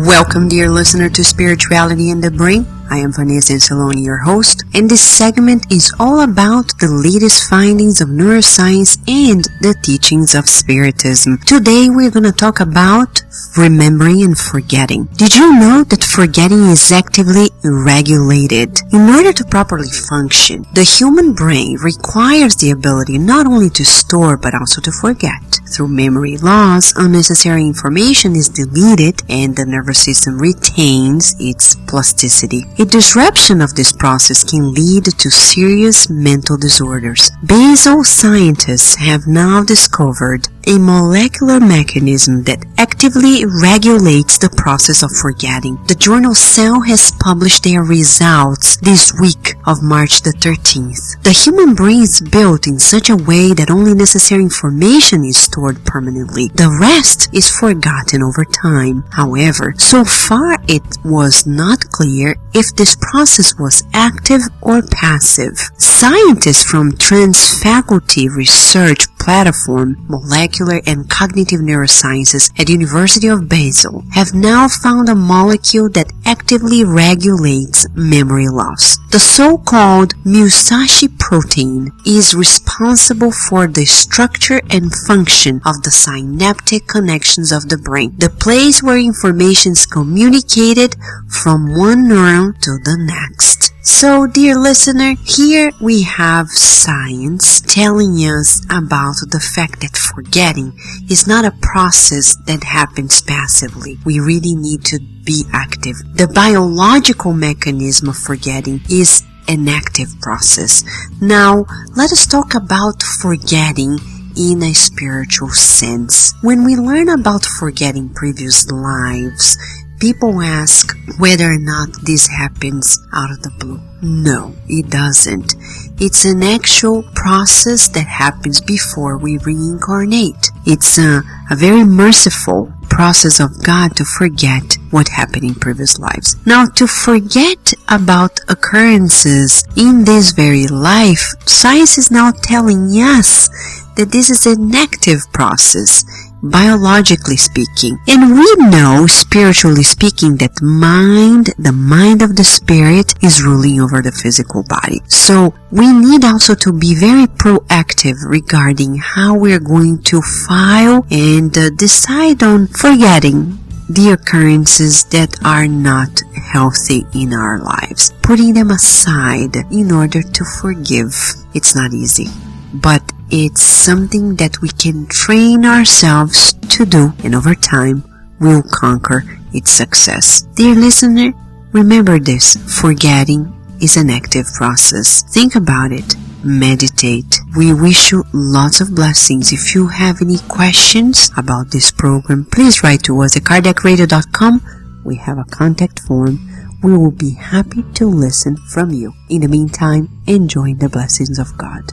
Welcome, dear listener, to Spirituality in the Brain. I am Vanessa Anceloni, your host, and this segment is all about the latest findings of neuroscience and the teachings of Spiritism. Today, we're going to talk about remembering and forgetting. Did you know that forgetting is actively regulated? In order to properly function, the human brain requires the ability not only to store but also to forget. Through memory loss, unnecessary information is deleted and the nervous system retains its plasticity. A disruption of this process can lead to serious mental disorders. Basal scientists have now discovered a molecular mechanism that actively regulates the process of forgetting. The journal Cell has published their results this week of March the 13th. The human brain is built in such a way that only necessary information is stored permanently. The rest is forgotten over time. However, so far it was not clear if this process was active or passive. Scientists from Transfaculty Research Platform, Molecular and Cognitive Neurosciences at University of Basel have now found a molecule that actively regulates memory loss. The so-called Musashi protein is responsible for the structure and function of the synaptic connections of the brain, the place where information is communicated from one neuron to the next. So, dear listener, here we have science telling us about the fact that forgetting is not a process that happens passively. We really need to be active. The biological mechanism of forgetting is an active process. Now, let us talk about forgetting in a spiritual sense. When we learn about forgetting previous lives, people ask whether or not this happens out of the blue. No, it doesn't. It's an actual process that happens before we reincarnate. It's a very merciful process of God to forget what happened in previous lives. Now, to forget about occurrences in this very life, science is now telling us that this is an active process, biologically speaking. And we know, spiritually speaking, that the mind of the spirit is ruling over the physical body. So we need also to be very proactive regarding how we're going to file and decide on forgetting the occurrences that are not healthy in our lives, putting them aside in order to forgive. It's not easy, but it's something that we can train ourselves to do, and over time, we'll conquer its success. Dear listener, remember this: forgetting is an active process. Think about it. Meditate. We wish you lots of blessings. If you have any questions about this program, please write to us at cardiacradio.com. We have a contact form. We will be happy to listen from you. In the meantime, enjoy the blessings of God.